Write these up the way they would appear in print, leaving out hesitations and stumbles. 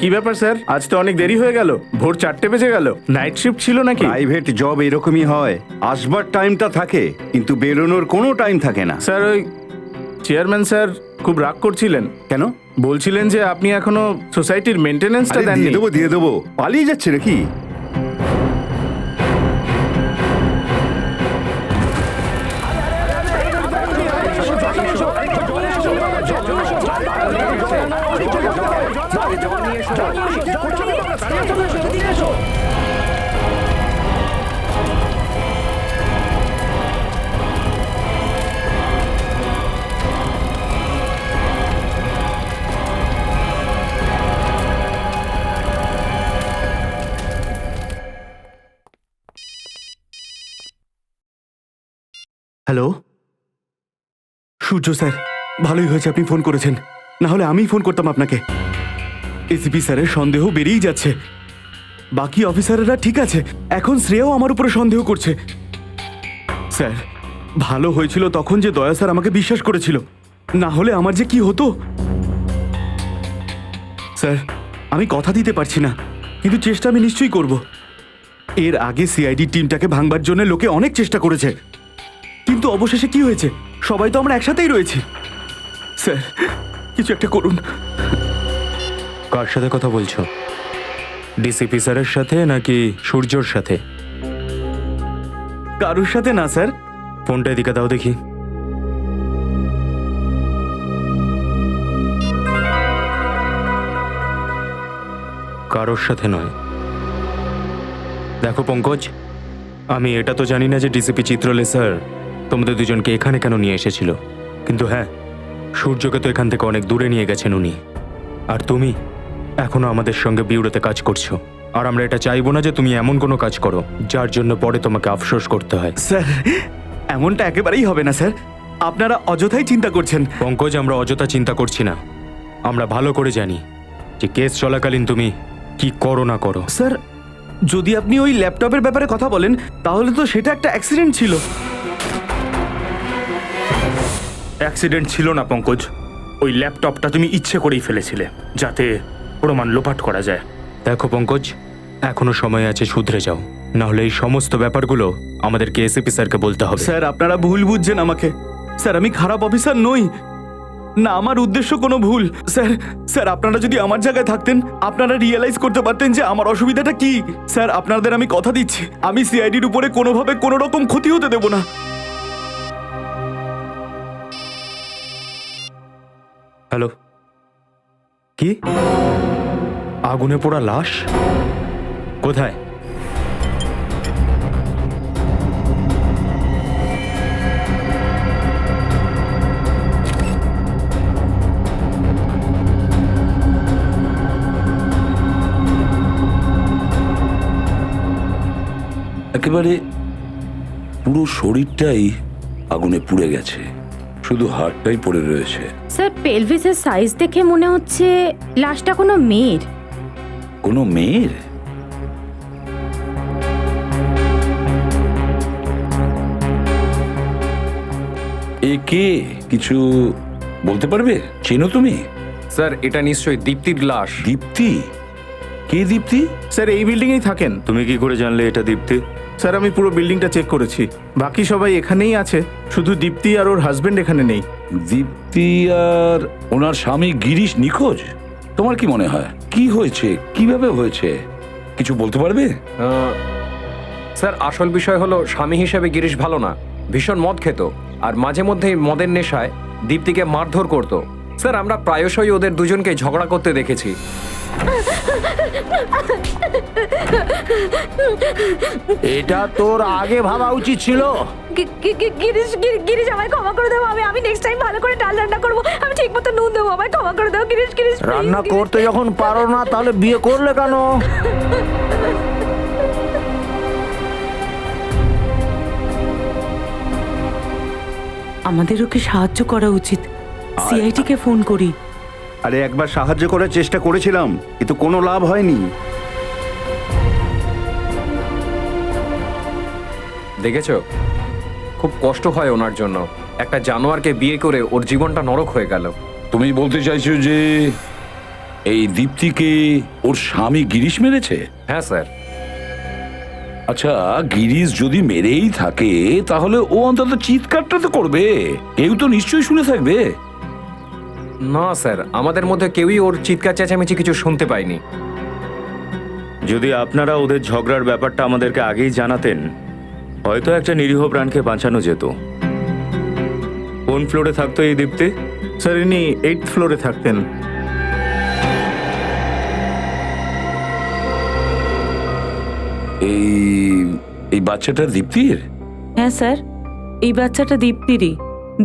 কি ব্যাপার স্যার, আজ তো অনেক দেরি হয়ে গেল, ভোর 4টে বেজে গেল। নাইট শিফট ছিল নাকি? প্রাইভেট জব এরকমই হয়, আসবার টাইমটা থাকে কিন্তু বেরোনোর কোনো টাইম থাকে না। স্যার ওই চেয়ারম্যান স্যার খুব রাগ করছিলেন। কেন? বলছিলেন যে আপনি এখনো সোসাইটির মেইনটেনেন্সটা আরে দেননি। দিয়ে দেবো, পালিয়ে যাচ্ছে নাকি? হ্যালো সূর্য স্যার, ভালোই হয়েছে আপনি ফোন করেছেন, না হলে আমিই ফোন করতাম আপনাকে। এসিপি স্যারের সন্দেহ বেড়েই যাচ্ছে, বাকি অফিসারেরা ঠিক আছে, এখন শ্রেয়াও আমার উপরে সন্দেহ করছে। স্যার ভালো হয়েছিল তখন যে দয়া স্যার আমাকে বিশ্বাস করেছিল, না হলে আমার যে কি হতো। স্যার আমি কথা দিতে পারছি না, কিন্তু চেষ্টা আমি নিশ্চয়ই করব। এর আগে সিআইডি টিমটাকে ভাঙবার জন্য লোকে অনেক চেষ্টা করেছে, কিন্তু অবশেষে কি হয়েছে, সবাই তো আমরা একসাথেই রয়েছি। স্যার কিছু একটা করুন। কার সাথে কথা বলছো? ডিসিপি স্যারের সাথে নাকি সূর্যর সাথে? কারোর সাথে না স্যার। ফোনটা এদিকে দাও দেখি। কারোর সাথে নয়। দেখো পঙ্কজ, আমি এটা তো জানি না যে ডিসিপি চিত্রলে স্যার তোমাদের দুজনকে এখানে কেন নিয়ে এসেছিল, কিন্তু হ্যাঁ, সূর্যকে তো এখান থেকে অনেক দূরে নিয়ে গেছেন উনি। আর তুমি এখনো আমাদের সঙ্গে বিউরোতে কাজ করছো, আর আমরা এটা চাইবো না যে তুমি এমন কোনো কাজ করো যার জন্য পরে তোমাকে আফসোস করতে হয়। স্যার এমনটা একেবারেই হবে না স্যার, আপনারা অযথাই চিন্তা করছেন। পঙ্কজ, আমরা অযথা চিন্তা করছি না, আমরা ভালো করে জানি যে কেস চলাকালীন তুমি কি করো না করো। স্যার যদি আপনি ওই ল্যাপটপের ব্যাপারে কথা বলেন, তাহলে তো সেটা একটা অ্যাক্সিডেন্ট ছিল। অ্যাক্সিডেন্ট ছিল না পঙ্কজ, ওই ল্যাপটপটা তুমি ইচ্ছে করেই ফেলেছিলে যাতে প্রমাণ লোপাট করা যায়। দেখো পঙ্কজ, এখনো সময় আছে, শুধরে যাও, না হলে এই সমস্ত ব্যাপারগুলো আমাদেরকে এসিপি স্যারকে বলতে হবে। স্যার আপনারা ভুল বুঝছেন আমাকে, স্যার আমি খারাপ অফিসার নই, না আমার উদ্দেশ্য কোনো ভুল। স্যার স্যার আপনারা যদি আমার জায়গায় থাকতেন, আপনারা রিয়েলাইজ করতে পারতেন যে আমার অসুবিধাটা কি। স্যার আপনাদের আমি কথা দিচ্ছি, আমি সিআইডির উপরে কোনোভাবে কোনো রকম ক্ষতি হতে দেব না। হ্যালো, কি আগুনে পোড়া লাশ? কোথায়? একেবারে পুরো শরীরটাই আগুনে পুড়ে গেছে, শুধু হাড়টাই পড়ে রয়েছে। স্যার পেলভিসের সাইজ দেখে মনে হচ্ছে লাশটা কোনো মেয়ের। কোনো মেয়ের? এ কে, কিছু বলতে পারবে? চেনো তুমি? স্যার এটা নিশ্চয়ই দীপ্তির লাশ। দীপ্তি? কে দীপ্তি? স্যার এই বিল্ডিংয়েই থাকেন। তুমি কি করে জানলে এটা দীপ্তি? স্যার আমি পুরো বিল্ডিংটা চেক করেছি, বাকি সবাই এখানেই আছে, শুধু দীপ্তি আর ওর হাজবেন্ড এখানে নেই। দীপ্তি আর ওনার স্বামী গিরিশ নিখোঁজ? তোমার কি মনে হয় কি হয়েছে, কিভাবে হয়েছে, কিছু বলতে পারবে? স্যার আসল বিষয় হলো স্বামী হিসেবে গিরিশ ভালো না, ভীষণ মদ খেত, আর মাঝে মধ্যেই মদের নেশায় দীপ্তিকে মারধর করত। স্যার আমরা প্রায়শই ওদের দুজনকে ঝগড়া করতে দেখেছি। এটা তোর আগে ভাবা উচিত ছিল। গিরিশ আমায় ক্ষমা করে দেবো, আমি নেক্সট টাইম ভালো করে ডাল রান্না করবো, আমি ঠিক মতো নুন দেবো, আমায় ক্ষমা করে দেবো গিরিশ। রান্না করতে যখন পারো না তাহলে বিয়ে করলে কেন? আমাদের ওকে সাহায্য করা উচিত, সিআইডি কে ফোন করি। আরে একবার সাহায্য করার চেষ্টা করেছিলাম, কিন্তু কোনো লাভ হয়নি। দেখেছো, খুব কষ্ট হয় ওনার জন্য, একটা জানোয়ারকে বিয়ে করে ওর জীবনটা নরক হয়ে গেল। তুমি বলতে চাইছো যে এই দীপ্তিকে ওর স্বামী গিরিশ মেরেছে? হ্যাঁ স্যার। আচ্ছা, গিরিশ যদি মেরেই থাকে তাহলে ও অন্তত চিৎকারটা তো করবে, কেউ তো নিশ্চয়ই শুনে থাকবে। না স্যার, আমাদের মধ্যে কেউই ওর চিৎকার চেঁচামেচি কিছু শুনতে পায়নি। যদি আপনারা ওদের ঝগড়ার ব্যাপারটা আমাদেরকে আগেই জানাতেন, হয়তো একটা নিরীহ প্রাণকে বাঁচানো যেত। কোন ফ্লোরে থাকতো এই দীপ্তি? স্যার ইনি 8th ফ্লোরে থাকতেন। এই এই বাচ্চাটা দীপ্তির? হ্যাঁ স্যার, এই বাচ্চাটা দীপ্তিরই।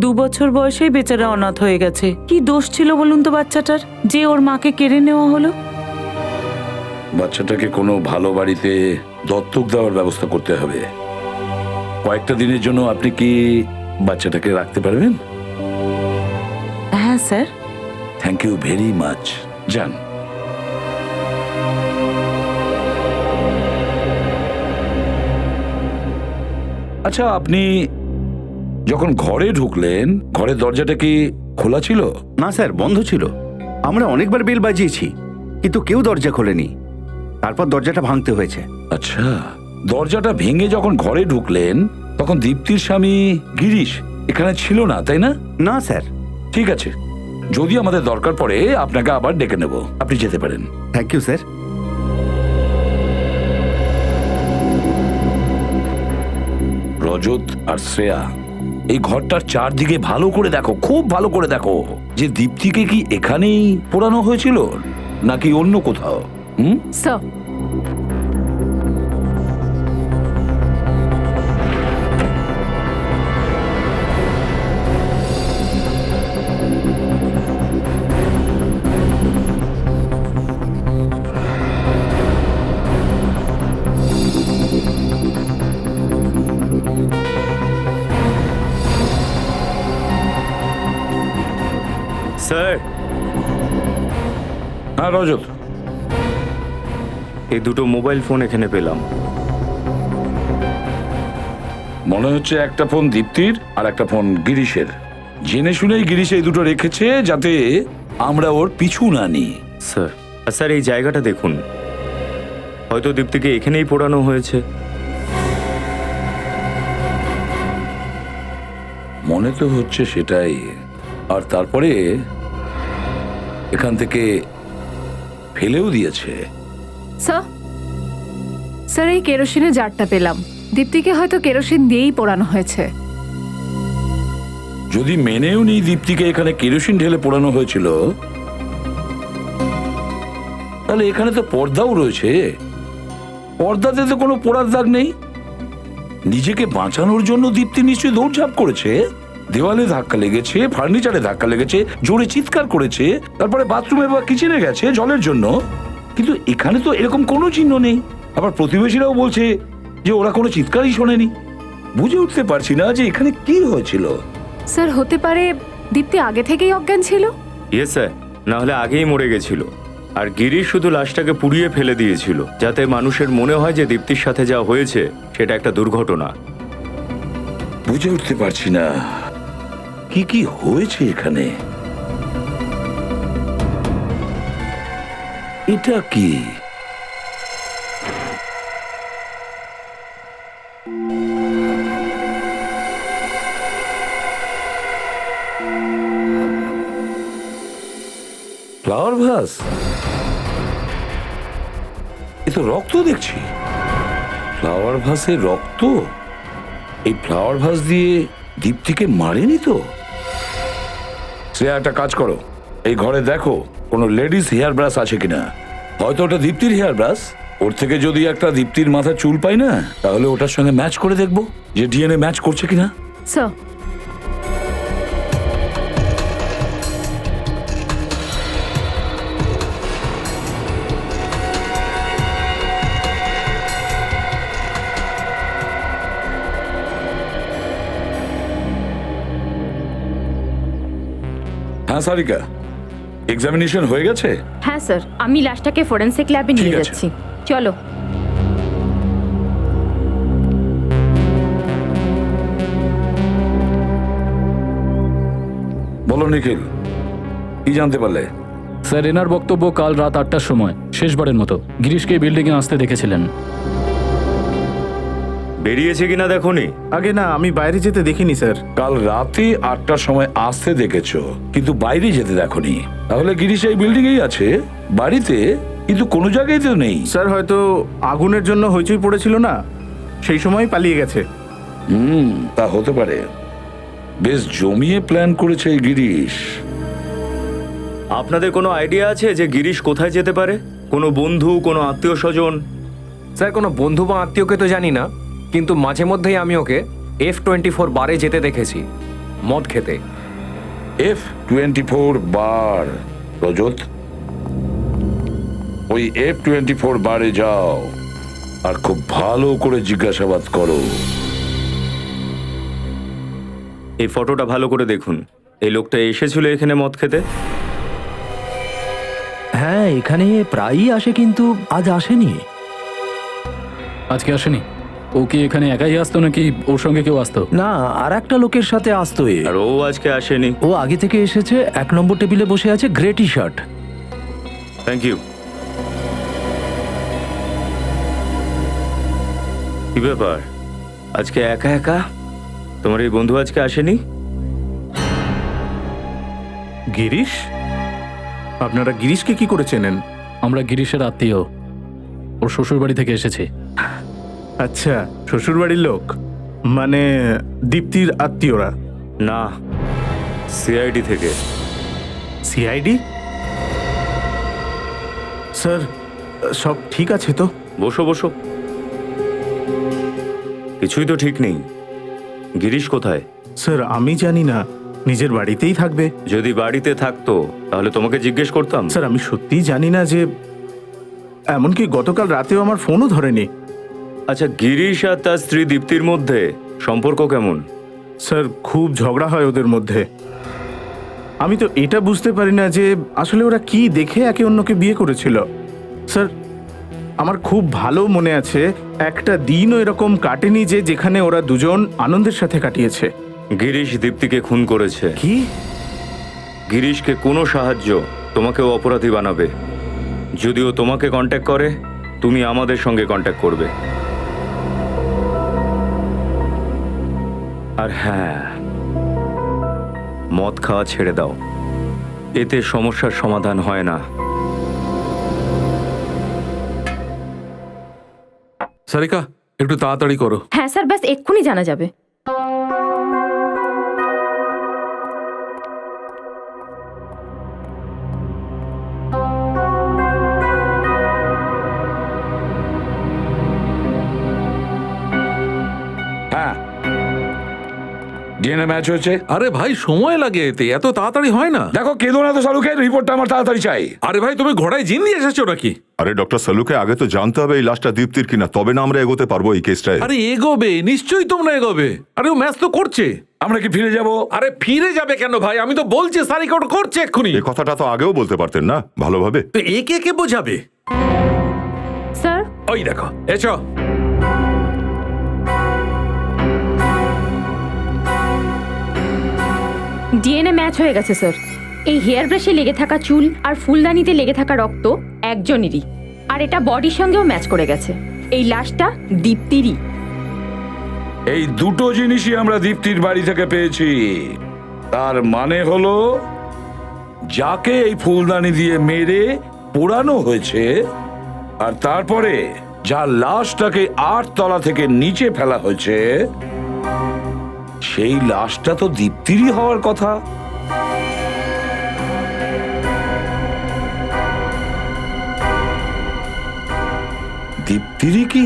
2 বছর বয়সেই বেচারা অনাথ হয়ে গেছে। কি দোষ ছিল বলুন তো বাচ্চাটার, যে ওর মাকে কেড়ে নেওয়া হলো? বাচ্চাটাকে কোনো ভালো বাড়িতে দত্তক দেওয়ার ব্যবস্থা করতে হবে। কয়েকটা দিনের জন্য আপনি কি বাচ্চাটাকে রাখতে পারবেন? হ্যাঁ sir. Thank you very much. যান। আচ্ছা, আপনি যখন ঘরে ঢুকলেন, ঘরের দরজাটা কি খোলা ছিল? না স্যার, বন্ধ ছিল। আমরা অনেকবার বেল বাজিয়েছি, কিন্তু কেউ দরজা খোলেনি। তারপর দরজাটা ভাঙতে হয়েছে। আচ্ছা, দরজাটা ভেঙে যখন ঘরে ঢুকলেন তখন দীপ্তির স্বামী গিরিশ এখানে ছিল না, তাই না? না স্যার। ঠিক আছে, যদি আমাদের দরকার পড়ে আপনাকে আবার ডেকে নেব, আপনি যেতে পারেন। Thank you sir. রজত আর শ্রেয়া, এই ঘরটার চারদিকে ভালো করে দেখো, খুব ভালো করে দেখো, যে দীপ্তিকে কি এখানেই পোড়ানো হয়েছিল নাকি অন্য কোথাও। স্যার, স্যার, হ্যাঁ রজত, এই দুটো মোবাইল ফোন এখানে পেলাম। মনে হচ্ছে একটা ফোন দীপ্তির আর একটা ফোন গিরিশের। জেনে শুনেই গিরিশ এই দুটো রেখেছে যাতে আমরা ওর পিছু না নিই। স্যার, আর স্যার এই জায়গাটা দেখুন, হয়তো দীপ্তিকে এখানেই পোড়ানো হয়েছে। মনে তো হচ্ছে সেটাই। আর তারপরে এখান থেকে ফেলেও দিয়েছে। স্যার এই কেরোসিনের জারটা পেলাম। দীপ্তিকে হয়তো কেরোসিন দিয়েই পোড়ানো হয়েছে। যদি মেনেও নিই দীপ্তিকে এখানে কেরোসিন ঢেলে পোড়ানো হয়েছিল, তাহলে এখানে তো পর্দাও রয়েছে। পর্দাতে তো কোনো পোড়ার দাগ নেই। নিজেকে বাঁচানোর জন্য দীপ্তি নিশ্চয়ই দৌড়ঝাঁপ করেছে। দেওয়ালে ধাক্কা লেগেছে, ফার্নিচারে ধাক্কা লেগেছে, জোরে চিৎকার করেছে, তারপরে বাথরুমে বা কিচেনে গেছে জলের জন্য। কিন্তু এখানে তো এরকম কোনো চিহ্ন নেই। আবার প্রতিবেশীরাও বলছে যে ওরা কোনো চিৎকারই শোনেনি। বুঝে উঠতে পারছি না যে এখানে কি হয়েছিল। স্যার হতে পারে দীপ্তি আগে থেকেই অজ্ঞান ছিল। ইয়েস স্যার, না হলে আগেই মরে গেছিল। আর গিরিশ শুধু লাশটাকে পুড়িয়ে ফেলে দিয়েছিল, যাতে মানুষের মনে হয় যে দীপ্তির সাথে যা হয়েছে সেটা একটা দুর্ঘটনা। বুঝে উঠতে পারছি না কি কি হয়েছে এখানে। এটা কি? Flower vase? এ তো রক্ত দেখছি। ফ্লাওয়ার ভাসে রক্ত? এই ফ্লাওয়ার ভাস দিয়ে দীপ্তিকে মারেনি তো? সে একটা কাজ করো, এই ঘরে দেখো কোনো লেডিস হেয়ার ব্রাশ আছে কিনা। হয়তো ওটা দীপ্তির হেয়ার ব্রাশ। ওর থেকে যদি একটা দীপ্তির মাথার চুল পাই না, তাহলে ওটার সঙ্গে ম্যাচ করে দেখবো যে ডিএনএ ম্যাচ করছে কিনা। স্যার হ্যাঁ সারিকা, এক্সামিনেশন হয়ে গেছে? হ্যাঁ স্যার, আমি লাশটাকে ফরেনসিক ল্যাবে নিয়ে ঠিক আছে। যাচ্ছি। চলো। বলো নিখিল, কি জানতে পারলে? স্যার এনার বক্তব্য কাল রাত 8টার সময় শেষবারের মতো গিরিশকে বিল্ডিংয়ে আসতে দেখেছিলেন। বেরিয়েছে কিনা দেখোনি? আগে না, আমি বাইরে যেতে দেখিনি স্যার। কাল রাতে 8টার সময় আসতে দেখেছো, কিন্তু বাইরে যেতে দেখোনি। তাহলে গিরিশ এই বিল্ডিং এই আছে, বাড়িতে, কিন্তু কোনো জায়গায় তো নেই। স্যার হয়তো আগুনের জন্য হইচই পড়েছিল না, সেই সময় পালিয়ে গেছে। তা হতে পারে। বেশ জমিয়ে প্ল্যান করেছে এই গিরিশ। আপনাদের কোনো আইডিয়া আছে যে গিরিশ কোথায় যেতে পারে? কোনো বন্ধু, কোনো আত্মীয় স্বজন? স্যার কোনো বন্ধু বা আত্মীয়কে তো জানি না, কিন্তু মাঝে মধ্যেই আমি ওকে F24 বারে যেতে দেখেছি মদ খেতে। F24 বার। রজত, ওই F24 বারে যাও আর খুব ভালো করে জিজ্ঞাসাবাদ করো। এই ফটোটা ভালো করে দেখুন। এই লোকটা এসেছিল এখানে মদ খেতে? হ্যাঁ, এখানে প্রায়ই আসে, কিন্তু আজ আসেনি। আজকে আসেনি? ও কি এখানে একাই আসতো নাকি ওর সঙ্গে কেউ আসতো? না, আর একটা লোকের সাথে আসতো এ। আর ও আজকে আসেনি? ও আগে থেকে এসেছে, 1 নম্বর টেবিলে বসে আছে, grey T shirt. Thank you. কি ব্যাপার, আজকে একা একা? তোমার এই বন্ধু আজকে আসেনি? গিরিশ? আপনারা গিরিশকে কি করে চেনেন? আমরা গিরিশের আত্মীয়, ওর শ্বশুর বাড়ি থেকে এসেছি। আচ্ছা, শ্বশুরবাড়ির লোক, মানে দীপ্তির আত্মীয়রা? না, সিআইডি থেকে। সিআইডি? স্যার সব ঠিক আছে তো? বসো বসো। কিছুই তো ঠিক নেই। গিরিশ কোথায়? স্যার আমি জানি না, নিজের বাড়িতেই থাকবে। যদি বাড়িতে থাকতো তাহলে তোমাকে জিজ্ঞেস করতাম। স্যার আমি সত্যিই জানি না, যে এমনকি গতকাল রাতেও আমার ফোনও ধরেনি। আচ্ছা, গিরিশ আর তার স্ত্রী দীপ্তির মধ্যে সম্পর্ক কেমন? স্যার খুব ঝগড়া হয় ওদের মধ্যে। আমি তো এটা বুঝতে পারি না যে আসলে ওরা কি দেখে একে অন্যকে বিয়ে করেছিল। স্যার আমার খুব ভালো মনে আছে, একটা দিনও এরকম কাটেনি যে যেখানে ওরা দুজন আনন্দের সাথে কাটিয়েছে। গিরিশ দীপ্তিকে খুন করেছে। কি? গিরিশকে কোনো সাহায্য তোমাকেও অপরাধী বানাবে। যদিও তোমাকে কন্ট্যাক্ট করে, তুমি আমাদের সঙ্গে কন্ট্যাক্ট করবে। আর হ্যাঁ, মদ খাওয়া ছেড়ে দাও, এতে সমস্যার সমাধান হয় না। সারিকা, একটু তাড়াতাড়ি করো। হ্যাঁ স্যার, ব্যাস এক্ষুনি জানা যাবে। হ্যাঁ, ডিএনএ ম্যাচ হয়েছে। আরে ভাই, সময় লাগে এতে, এত তাড়াতাড়ি হয় না। দেখো, কেঁদো না তো শালুকে, রিপোর্টটা আমার তাড়াতাড়ি চাই। আরে ভাই, তুমি ঘোড়ায় জিন দিয়ে এসেছো নাকি? আরে ডক্টর সালুকে আগে তো জানতে হবে এই লাশটা দীপ্তির কিনা, তবে না আমরা এগোতে পারবো এই কেসটায়। আরে এগোবে, নিশ্চয়ই তোমরা এগোবে। আরে ও ম্যাচ তো করছে। আমরা কি ফিরে যাব? আরে ফিরে যাবে কেন ভাই? আমি তো বলছি সারিকা ওটা করছে এক্ষুনি। এই কথাটা তো আগেও বলতে পারতেন না ভালোভাবে। তো একে কে বোঝাবে? স্যার ওই দেখো, এসো। ডিএনএ ম্যাচ হয়ে গেছে স্যার। এই হেয়ার ব্রাশে লেগে থাকা চুল আর ফুলদানিতে লেগে থাকা রক্ত একজনেরই, আর এটা বডির সঙ্গেও ম্যাচ করে গেছে। এই লাশটা দীপ্তিরই। এই দুটো জিনিসই আমরা দীপ্তির বাড়ি থেকে পেয়েছি। তার মানে হলো, যাকে এই ফুলদানি দিয়ে মেরে পোড়ানো হয়েছে, আর তারপরে যার লাশটাকে 8 তলা থেকে নিচে ফেলা হয়েছে, সেই লাশটা তো দীপ্তিরই হওয়ার কথা। দীপ্তিরই কি?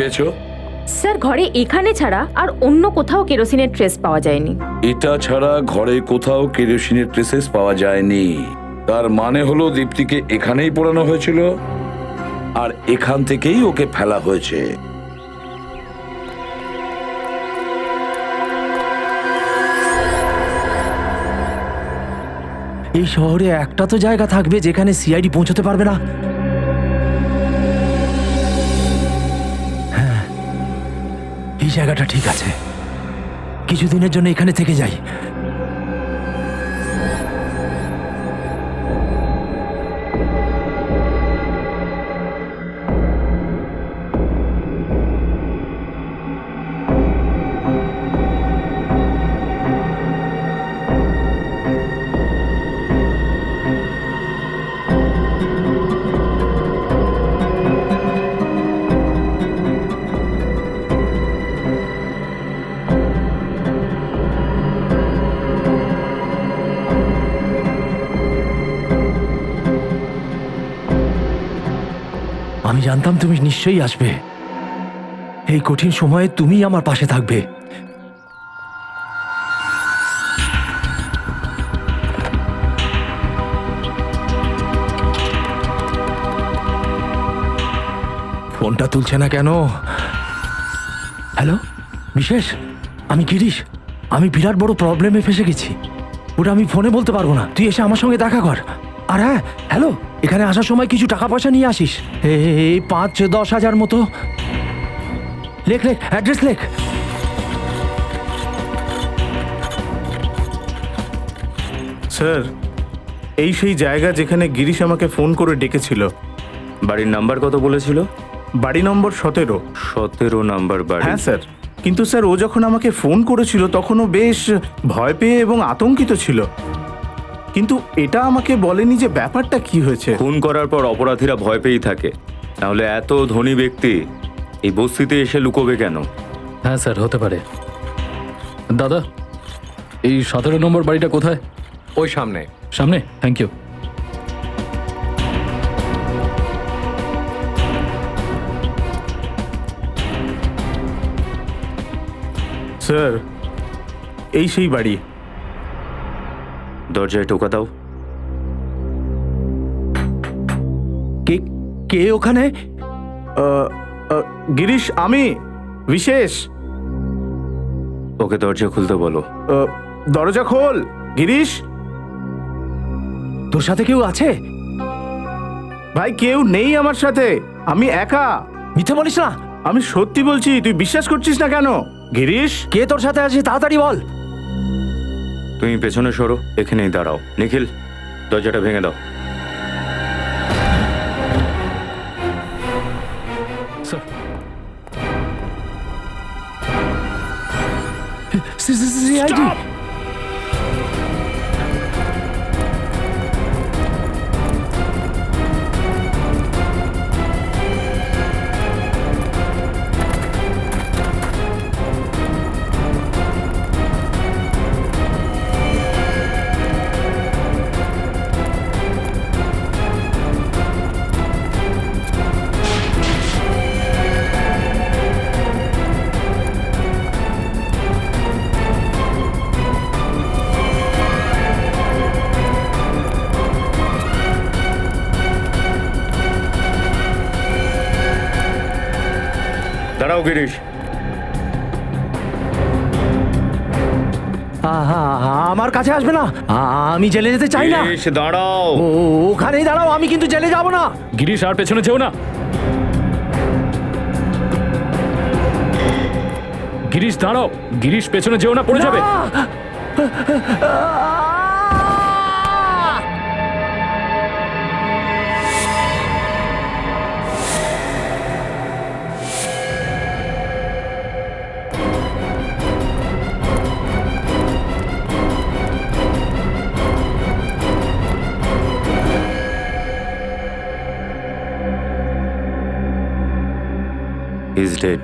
পেয়েছো? স্যার ঘরে এখানে ছাড়া আর অন্য কোথাও কেরোসিনের ট্রেস পাওয়া যায়নি। এটা ছাড়া ঘরে কোথাও কেরোসিনের ট্রেসেস পাওয়া যায়নি। তার মানে হলো দীপ্তিকে এখানেই পোড়ানো হয়েছিল আর এখান থেকেই ওকে ফেলা হয়েছে। এই শহরে একটা তো জায়গা থাকবে যেখানে সিআইডি পৌঁছতে পারবে না। হ্যাঁ, এই জায়গাটা ঠিক আছে। কিছুদিনের জন্য এখানে থেকে যাই। আমি জানতাম তুমি নিশ্চয়ই আসবে। এই কঠিন সময়ে তুমিই আমার পাশে থাকবে। ফোনটা তুলছে না কেন? হ্যালো বিশেষ, আমি গিরিশ। আমি বিরাট বড় প্রবলেমে ফেসে গেছি। ওটা আমি ফোনে বলতে পারবো না। তুই এসে আমার সঙ্গে দেখা কর। আর হ্যাঁ, হ্যালো, এখানে আসার সময় কিছু টাকা পয়সা নিয়ে আসিস। এই 5-10 হাজার মতো। লেখ লেখ, অ্যাড্রেস লেখ। স্যার, এই সেই জায়গা যেখানে গিরিশ আমাকে ফোন করে ডেকেছিল। বাড়ির নাম্বার কত বলেছিল? বাড়ি নম্বর 17। 17 নাম্বার বাড়ি। হ্যাঁ স্যার, কিন্তু স্যার ও যখন আমাকে ফোন করেছিল তখন ও বেশ ভয় পেয়ে এবং আতঙ্কিত ছিল। কিন্তু এটা আমাকে বলেনি যে ব্যাপারটা কি হয়েছে। খুন করার পর অপরাধীরা ভয় পেয়েই থাকে, তাহলে এত ধনী ব্যক্তি এই বস্তিতে এসে লুকোবে কেন? হ্যাঁ স্যার, হতে পারে। দাদা, এই 17 নম্বর বাড়িটা কোথায়? ওই সামনে। সামনে? Thank you. স্যার, এই সেই বাড়ি। দরজায় টোকা দাও। কে কে ওখানে? গিরিশ, আমি বিশেষ। ওকে দরজা খুলতে বলো। দরজা খোল গিরিশ। তোর সাথে কেউ আছে? ভাই, কেউ নেই আমার সাথে, আমি একা। মিথ্যে বলিস না। আমি সত্যি বলছি, তুই বিশ্বাস করছিস না কেন? গিরিশ, কে তোর সাথে আছে তাড়াতাড়ি বল। তুমি পেছনে সরো, এখানেই দাঁড়াও। নিখিল, দরজাটা ভেঙে দাও। Sir, CID. দাঁড়াও গিরিশ। আমার কাছে আসবে না। আমি জেলে যেতে চাই না। গিরিশ, দাঁড়াও। ওখানেই দাঁড়াও, আমি কিন্তু জেলে যাব না। গিরিশ, আর পেছনে যেও না। গিরিশ, দাঁড়াও। গিরিশ, পেছনে যেও না, পড়ে যাবে। He's dead.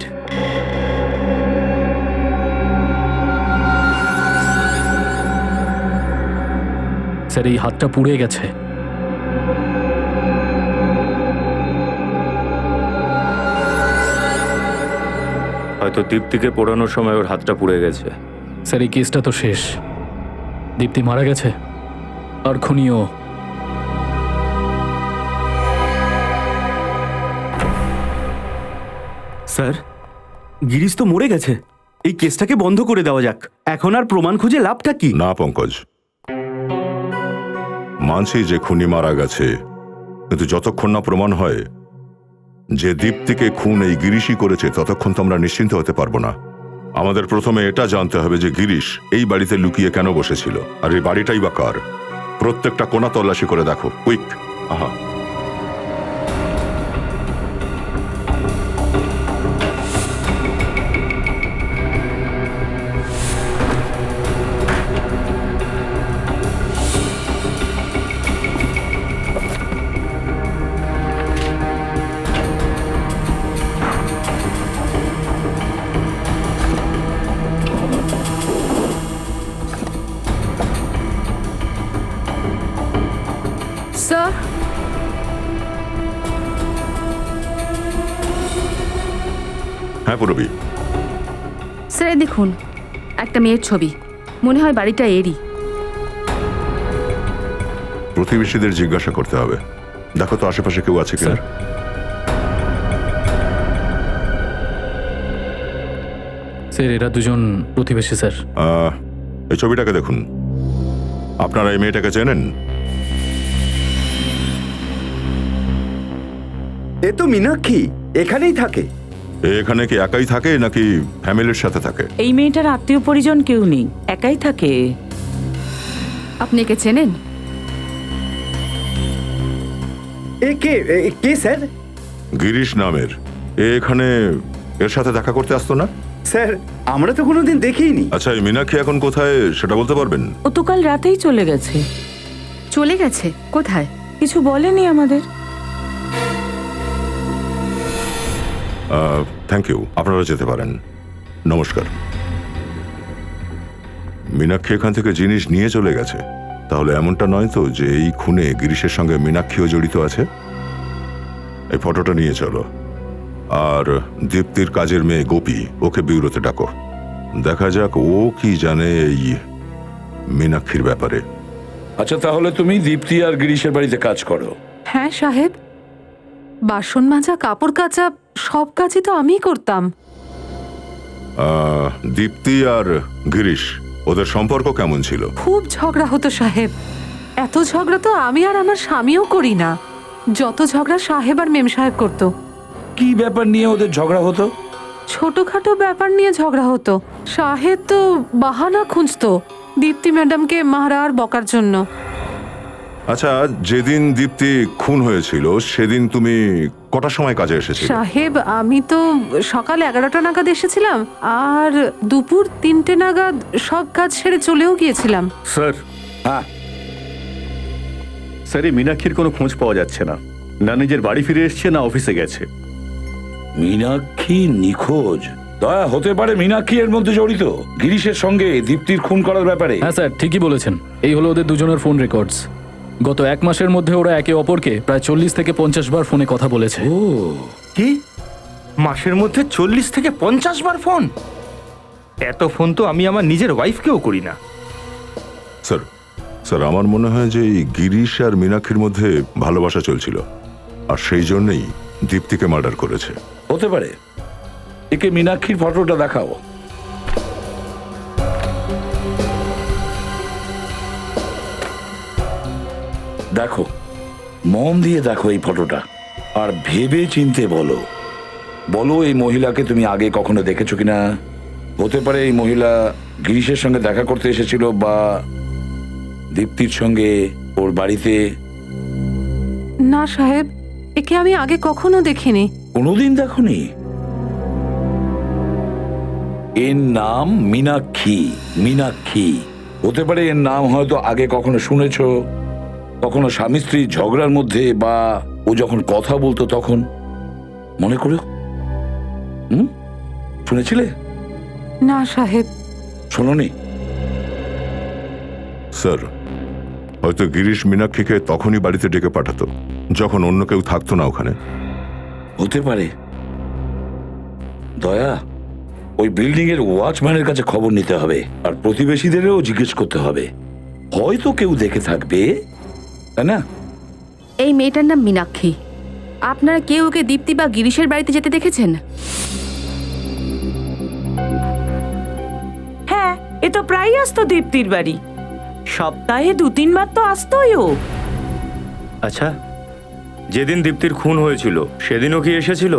স্যার, এই হাতটা পুড়ে গেছে। হয়তো দীপ্তিকে পোড়ানোর সময় ওর হাতটা পুড়ে গেছে। স্যার এই কেসটা তো শেষ। দীপ্তি মারা গেছে আর খুনিও। স্যার, গিরিশ তো মরে গেছে। এই কেসটাকে বন্ধ করে দেওয়া যাক। এখন আর প্রমাণ খুঁজে লাভটা কি? না পঙ্কজ, মানছি যে খুনি মারা গেছে, কিন্তু যতক্ষণ না প্রমাণ হয় যে দীপ্তিকে খুন এই গিরিশই করেছে, ততক্ষণ তো আমরা নিশ্চিন্ত হতে পারবো না। আমাদের প্রথমে এটা জানতে হবে যে গিরিশ এই বাড়িতে লুকিয়ে কেন বসেছিল, আর এই বাড়িটাই বা কার। প্রত্যেকটা কোণা তল্লাশি করে দেখো, কুইক। আহা, স্যার, হ্যাঁ পুরবী। স্যার দেখুন, একটা মেয়ের ছবি, মনে হয় বাড়িটা এরই। প্রতিবেশীদের জিজ্ঞাসা করতে হবে। দেখো তো আশেপাশে কেউ আছে কিনা। স্যার এরা দুজন প্রতিবেশী স্যার। এই ছবিটাকে দেখুন। আপনারা এই মেয়েটাকে চেনেন? এ তো মীনাক্ষী, এখানেই থাকে। এখানে কি একাই থাকে নাকি ফ্যামিলির সাথে থাকে? এই মেয়েটার আত্মীয় পরিজন কেউ নেই, একাই থাকে। আপনি একে চেনেন? এ কে স্যার? গিরিশ নামের। এখানে এর সাথে দেখা করতে আসতো না? স্যার আমরা তো কোনোদিন দেখিনি। আচ্ছা, এই মীনাক্ষী এখন কোথায় সেটা বলতে পারবেন? ও তো কাল রাতেই চলে গেছে। চলে গেছে? কোথায়? কিছু বলেনি আমাদের। থ্যাংক ইউ, আপনারা যেতে পারেন। নমস্কার। মীনাক্ষী এখান থেকে জিনিস নিয়ে চলে গেছে, তাহলে এমনটা নয় তো যে এই খুনে গিরিশের সঙ্গে মীনাক্ষীও জড়িত আছে? এই ফটোটা নিয়ে চলো, আর দীপ্তির কাজের মেয়ে গোপী, ওকে বিউরোতে ডাকো। দেখা যাক ও কি জানে এই মীনাক্ষীর ব্যাপারে। আচ্ছা, তাহলে তুমি দীপ্তি আর গিরিশের বাড়িতে কাজ করো। হ্যাঁ সাহেব, বাসন মাজা, কাপড় কাচা, সব কাজই তো আমিই করতাম। দীপ্তি আর গিরিশ, ওদের সম্পর্ক কেমন ছিল? খুব ঝগড়া হতো সাহেব। এত ঝগড়া তো আমি আর আমার স্বামীও করি না। যত ঝগড়া সাহেব আর মেম সাহেব করতো। কি ব্যাপার নিয়ে ওদের ঝগড়া হতো? ছোটখাটো ব্যাপার নিয়ে ঝগড়া হতো। সাহেব তো বাহানা খুঁজতো দীপ্তি ম্যাডামকে মারা আর বকার জন্য। আচ্ছা, যেদিন দীপ্তি খুন হয়েছিল সেদিন তুমি কটার সময় কাজে এসেছিলে? সাহেব আমি তো সকাল 11টা নাগাদ এসেছিলাম, আর দুপুর 3টে নাগাদ সব কাজ সেরে চলেও গিয়েছিলাম। স্যার, হ্যাঁ স্যার এই মীনাক্ষীর কোনো খোঁজ পাওয়া যাচ্ছে না। না নিজের বাড়ি ফিরে এসছে, না অফিসে গেছে। মীনাক্ষী নিখোঁজ? দয়া, হতে পারে মীনাক্ষী এর মধ্যে জড়িত গিরিশের সঙ্গে দীপ্তির খুন করার ব্যাপারে। হ্যাঁ স্যার, ঠিকই বলেছেন। এই হলো ওদের দুজনের ফোন রেকর্ডস। গত 1 মাসের মধ্যে ওরা একে অপরকে প্রায় 40 থেকে 50 বার ফোনে কথা বলেছে। ও, কি মাসের মধ্যে 40 থেকে 50 বার ফোন? এত ফোন তো আমি আমার নিজের ওয়াইফকেও করি না। স্যার, স্যার আমার মনে হয় যে এই গিরিশ আর মীনাক্ষীর মধ্যে ভালোবাসা চলছিল, আর সেই জন্যই দীপ্তিকে মার্ডার করেছে। হতে পারে। একে মীনাক্ষীর ফটোটা দেখাও। দেখো, মন দিয়ে দেখো এই ফটোটা, আর ভেবে চিনতে বলো। বলো এই মহিলাকে তুমি আগে কখনো দেখেছো কিনা। হতে পারে এই মহিলা গিরিশের সঙ্গে দেখা করতে এসেছিল, বা দীপ্তির সঙ্গে ওর বাড়িতে। না সাহেব, একে আমি আগে কখনো দেখিনি। কোনোদিন দেখোনি? এর নাম মীনাক্ষী। মীনাক্ষী। হতে পারে এর নাম হয়তো আগে কখনো শুনেছো, কখনো স্বামী স্ত্রী ঝগড়ার মধ্যে, বা ও যখন কথা বলতো তখন। মনে করো, শুনেছিলে? না সাহেব। শোনোনি? স্যার, হয়তো গিরিশ মীনাক্ষীকে তখনই বাড়িতে ডেকে পাঠাতো যখন অন্য কেউ থাকতো না ওখানে। হতে পারে। দয়া, ওই বিল্ডিং এর ওয়াচম্যানের কাছে খবর নিতে হবে, আর প্রতিবেশীদেরও জিজ্ঞেস করতে হবে, হয়তো কেউ দেখে থাকবে, তাই না? এই মেয়েটার নাম মীনাক্ষী। আপনারা কেউ ওকে দীপ্তি বা গিরিশের বাড়িতে যেতে দেখেছেন? হ্যাঁ, এ তো প্রায়ই আসতো দীপ্তির বাড়ি। সপ্তাহে 2-3 বার তো আসতোই ও। আচ্ছা, যেদিন দীপ্তির খুন হয়েছিল সেদিনও কি এসেছিল?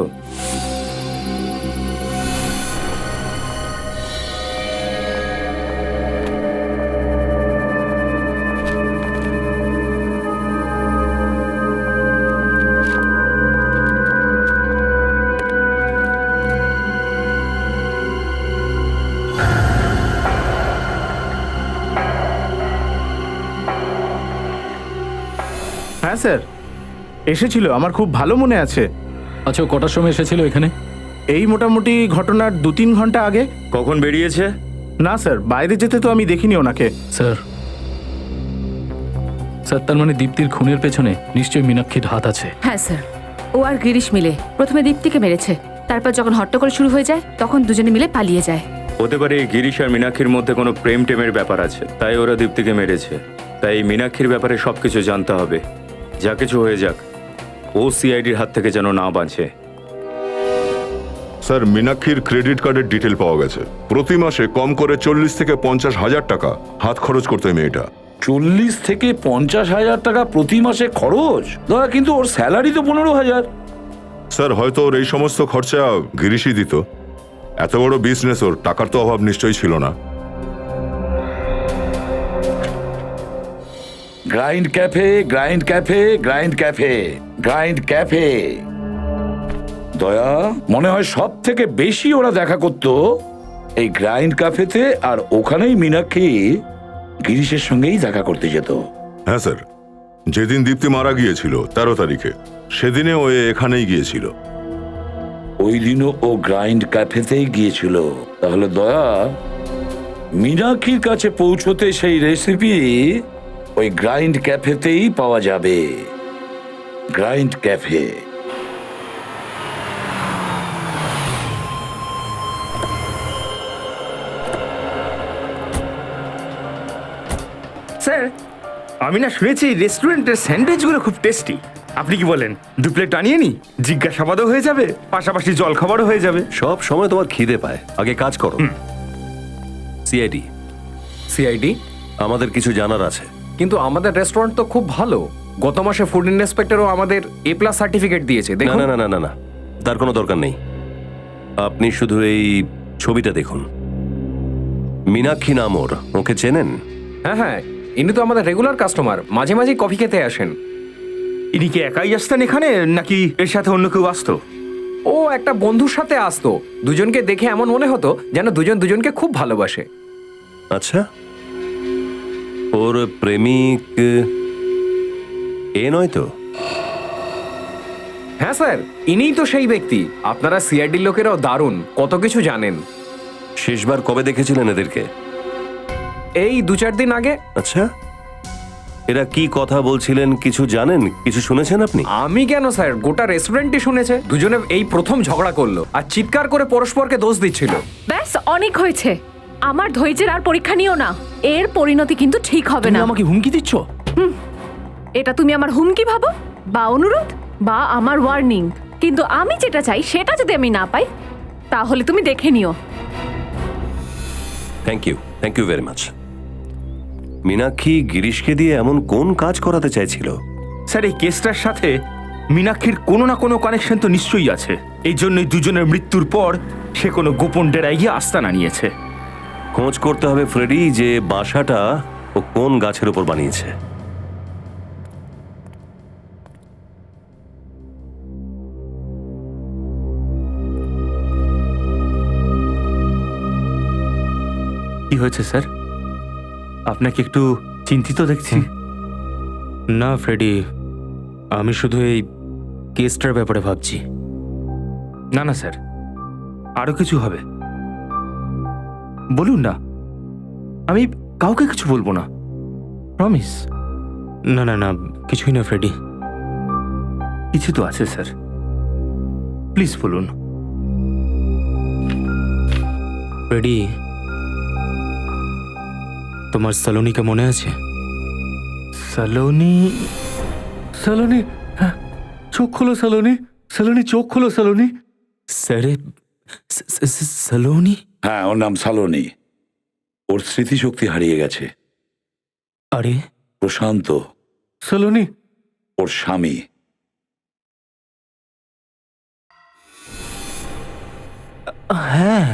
হ্যাঁ স্যার, এসেছিল, আমার খুব ভালো মনে আছে। আচ্ছা, ও কটার সময় এসেছিল এখানে? এই মোটামুটি ঘটনার 2-3 ঘন্টা আগে। কখন বেরিয়েছে? না স্যার, বাইরে যেতে তো আমি দেখিনি ওনাকে। স্যার, তার মানে দীপ্তির খুনের পেছনে নিশ্চয়ই মীনাক্ষীর হাত আছে। হ্যাঁ স্যার, ও আর গিরিশ মিলে প্রথমে দীপ্তিকে মেরেছে, তারপর যখন হট্টগোল শুরু হয়ে যায় তখন দুজনে মিলে পালিয়ে যায়। হতে পারে এই গিরিশ আর মীনাক্ষীর মধ্যে কোনো প্রেম টেমের ব্যাপার আছে, তাই ওরা দীপ্তিকে মেরেছে। তাই এই মীনাক্ষীর ব্যাপারে সবকিছু জানতে হবে। যা কিছু হয়ে যাক, ও সিআইডির হাত থেকে যেন না বাঁচে। স্যার, মীনাক্ষীর ক্রেডিট কার্ডের ডিটেল পাওয়া গেছে। প্রতি মাসে কম করে 40 থেকে 50 হাজার টাকা হাত খরচ করতে মেয়েটা। 40 থেকে 50 হাজার টাকা প্রতি মাসে খরচ? দাদা, কিন্তু ওর স্যালারি তো 15,000। স্যার, হয়তো ওর এই সমস্ত খরচা গিরিশই দিত। এত বড় বিজনেস, ওর টাকার তো অভাব নিশ্চয়ই ছিল না। Grind cafe, grind cafe, grind cafe, grind cafe. দয়া, মনে হয় সব থেকে বেশি ওরা দেখা করতো এই গ্রাইন্ড ক্যাফেতে, আর ওখানেই মীনাক্ষী গিরিশের সঙ্গেই দেখা করতে যেত। হ্যাঁ স্যার, যেদিন দীপ্তি মারা গিয়েছিল 13 তারিখে, সেদিনে ও এখানেই গিয়েছিল। ওই দিনও ও গ্রাইন্ড ক্যাফেতেই গিয়েছিল। তাহলে দয়া, মীনাক্ষীর কাছে পৌঁছতে সেই রেসিপি ওই গ্রাইন্ড ক্যাফেতেই পাওয়া যাবে। Grind cafe. স্যার, আমি না শুনেছি রেস্টুরেন্টের স্যান্ডউইচগুলো খুব টেস্টি। আপনি কি বলেন, 2 প্লেট আনিয়ে নি? জিজ্ঞাসাবাদও হয়ে যাবে, পাশাপাশি জল খাবারও হয়ে যাবে। সব সময় তোমার খিদে পায়, আগে কাজ করো। CID, CID? আমাদের কিছু জানার আছে। কিন্তু আমাদের রেস্টুরেন্ট তো খুব ভালো। গত মাসে ফুড ইন্সপেক্টরও আমাদের A+ সার্টিফিকেট দিয়েছে। না দেখুন। না না না না না, তার কোনো দরকার নেই। আপনি শুধু এই ছবিটা দেখুন। মীনাক্ষী নাম ওর, ওকে চেনেন? হ্যাঁ হ্যাঁ, ইনি তো আমাদের রেগুলার কাস্টমার, মাঝে মাঝে কফি খেতে আসেন। ইনি কি একাই আসতেন এখানে, নাকি এর সাথে অন্য কেউ আসতো? ও একটা বন্ধুর সাথে আসতো। দুজনকে দেখে এমন মনে হতো যেন দুজন দুজনকে খুব ভালোবাসে। আচ্ছা, ওর প্রেমিক এ নয় তো? হ্যাঁ স্যার, ইনিই তো সেই ব্যক্তি। আপনারা সিআইডি লোকেরাও দারুণ, কত কিছু জানেন। শেষবার কবে দেখেছিলেন এদেরকে? এই 2-4 দিন আগে। আচ্ছা, এরা কি কথা বলছিলেন কিছু জানেন, কিছু শুনেছেন আপনি? আমি কেন স্যার, গোটা রেস্টুরেন্টই শুনেছে। দুজনে এই প্রথম ঝগড়া করলো আর চিৎকার করে পরস্পরকে দোষ দিচ্ছিল। ব্যাস, অনেক হয়েছে। আমার ধৈর্যের আর পরীক্ষা নিও না, এর পরিণতি কিন্তু ঠিক হবে না। আমাকে হুমকি দিচ্ছ? এটা তুমি আমার হুমকি ভাবো, বা অনুরোধ, বা আমার ওয়ার্নিং। কিন্তু আমি যেটা চাই সেটা যদি আমি না পাই, তাহলে তুমি দেখে নিও। Thank you very much. Meenakshi গিরিশকে দিয়ে এমন কোন কাজ করাতে চাইছিল? স্যার, এই কেসটার সাথে মীনাক্ষীর কোনো না কোনো কানেকশন তো নিশ্চয়ই আছে। এই জন্যই দুজনের মৃত্যুর পর সে কোনো গোপন ডেরায় গিয়ে আস্তানা নিয়েছে। খোঁজ করতে হবে ফ্রেডি, যে বাসাটা ও কোন গাছের উপর বানিয়েছে। কি হয়েছে স্যার? আপনাকে একটু চিন্তিত দেখছি। না ফ্রেডি, আমি শুধু এই কেসটার ব্যাপারে ভাবছি। না না স্যার, আরো কিছু হবে। বলুন না, আমি কাউকে কিছু বলবো না, প্রমিস। না না না, কিছুই না ফ্রেডি। কিছু তো আছে স্যার, প্লিজ বলুন। রেডি, তোমার সালোনিকে মনে আছে? সালোনি, সালোনি, হ্যাঁ, চোখ খোলো সালোনি, সালোনি চোখ খোলো সালোনি। স্যারে, সালোনি? হ্যাঁ, ওর নাম সালোনি। ওর স্মৃতিশক্তি হারিয়ে গেছে। আরে, প্রশান্ত সালোনি, ওর স্বামী। হ্যাঁ,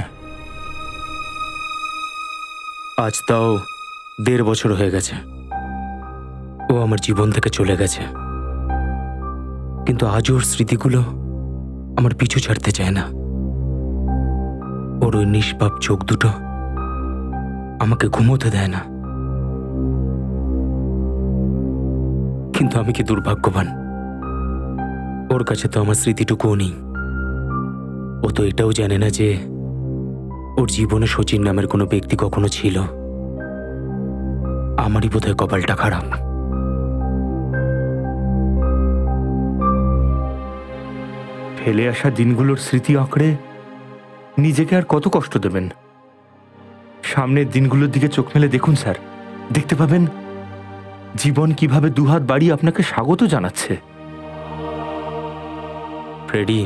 আজ তাও 1.5 বছর হয়ে গেছে ও আমার জীবন থেকে চলে গেছে, কিন্তু আজ ওর স্মৃতিগুলো আমার পিছু ছাড়তে চায় না। ওর ওই নিষ্পাপ চোখ দুটো আমাকে ঘুমোতে দেয় না। কিন্তু আমি কি দুর্ভাগ্যবান, ওর কাছে তো আমার স্মৃতিটুকুও নেই। ও তো এটাও জানে না যে ওর জীবনে শচীন নামের কোনো ব্যক্তি কখনো ছিল। আমারই বোধহয় কপালটা খারাপ। ফেলে আসা দিনগুলোর স্মৃতি আঁকড়ে নিজেকে আর কত কষ্ট দেবেন? সামনের দিনগুলোর দিকে চোখ মেলে দেখুন স্যার, দেখতে পাবেন জীবন কিভাবে দুহাত বাড়িয়ে আপনাকে স্বাগত জানাচ্ছে। ফ্রেডি,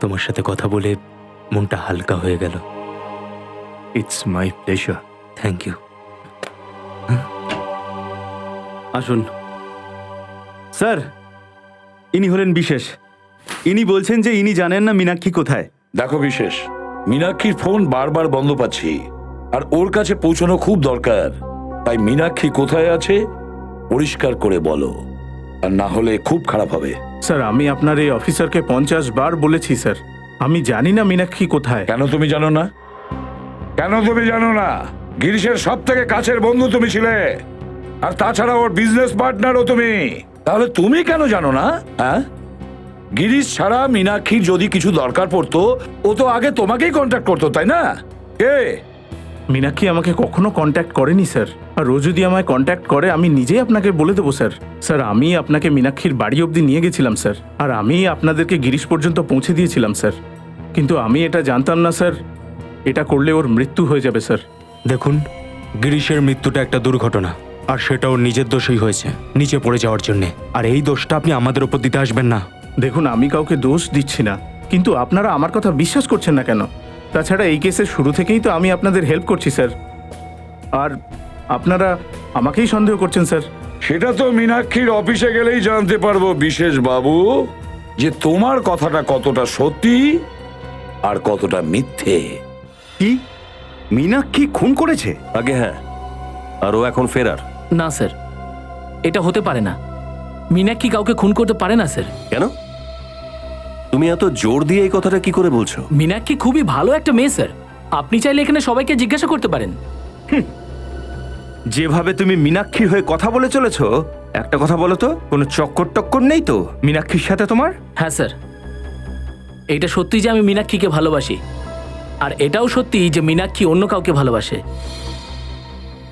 তোমার সাথে কথা বলে মনটা হালকা হয়ে গেল। It's my pleasure. Thank you. আসুন স্যার, ইনি হলেন বিশেষ। ইনি বলছেন যে ইনি জানেন না মীনাক্ষী কোথায়। দেখো বিশেষ, মীনাক্ষীর ফোন বারবার বন্ধ পাচ্ছি, আর ওর কাছে পৌঁছানো খুব দরকার। তাই মীনাক্ষী কোথায় আছে পরিষ্কার করে বলো, আর না হলে খুব খারাপ হবে। স্যার, আমি আপনার এই অফিসারকে 50 বার বলেছি স্যার, আমি জানি না মীনাক্ষী কোথায়। কেন তুমি জানো না? কেন তুমি জানো না? গিরিশের সব থেকে কাছের বন্ধু তুমি ছিলে, আর তাছাড়া ওর বিজনেস পার্টনারও তুমি। তাহলে তুমি কেন জানো না? হ্যাঁ, গিরিশ ছাড়া মীনাক্ষীর যদি কিছু দরকার পড়তো ও তো আগে তোমাকেই কন্ট্যাক্ট করতো, তাই না? কে? মীনাক্ষী আমাকে কখনো কন্ট্যাক্ট করেনি স্যার, আর ও যদি আমায় কন্ট্যাক্ট করে আমি নিজেই আপনাকে বলে দেবো স্যার। স্যার, আমি আপনাকে মীনাক্ষীর বাড়ি অবধি নিয়ে গেছিলাম স্যার, আর আমি আপনাদেরকে গিরিশ পর্যন্ত পৌঁছে দিয়েছিলাম স্যার। কিন্তু আমি এটা জানতাম না স্যার, এটা করলে ওর মৃত্যু হয়ে যাবে স্যার। দেখুন, গিরিশের মৃত্যুটা একটা দুর্ঘটনা, আর সেটা ওর নিজের দোষই হয়েছে, নিচে পড়ে যাওয়ার জন্যে। আর এই দোষটা আপনি আমাদের ওপর দিতে আসবেন না। দেখুন, আমি কাউকে দোষ দিচ্ছি না, কিন্তু আপনারা আমার কথা বিশ্বাস করছেন না কেন? তাছাড়া এই কেসের শুরু থেকেই তো আমি আপনাদের হেল্প করছি স্যার, আর আপনারা আমাকেই সন্দেহ করছেন স্যার। সেটা তো মীনাক্ষীর অফিসে গেলেই জানতে পারবো বিশেষ বাবু, যে তোমার কথাটা কতটা সত্যি আর কতটা মিথ্যে। কি মীনাক্ষী খুন করেছে? আগে হ্যাঁ, আর ও এখন ফেরার। না স্যার, এটা হতে পারে না। মীনাক্ষী কাউকে খুন করতে পারে না স্যার। কেন? তুমি এত জোর দিয়ে এই কথাটা কি করে বলছো? মীনাক্ষী খুবই ভালো একটা মেয়ে স্যার, আপনি চাইলে এখানে সবাইকে জিজ্ঞাসা করতে পারেন। যেভাবে তুমি মীনাক্ষীর হয়ে কথা বলে চলেছো, একটা কথা বলো তো, কোনো চক্কর টক্কর নেই তো মীনাক্ষীর সাথে তোমার? হ্যাঁ স্যার, এটা সত্যি যে আমি মীনাক্ষীকে ভালোবাসি, আর এটাও সত্যি যে মীনাক্ষী অন্য কাউকে ভালোবাসে।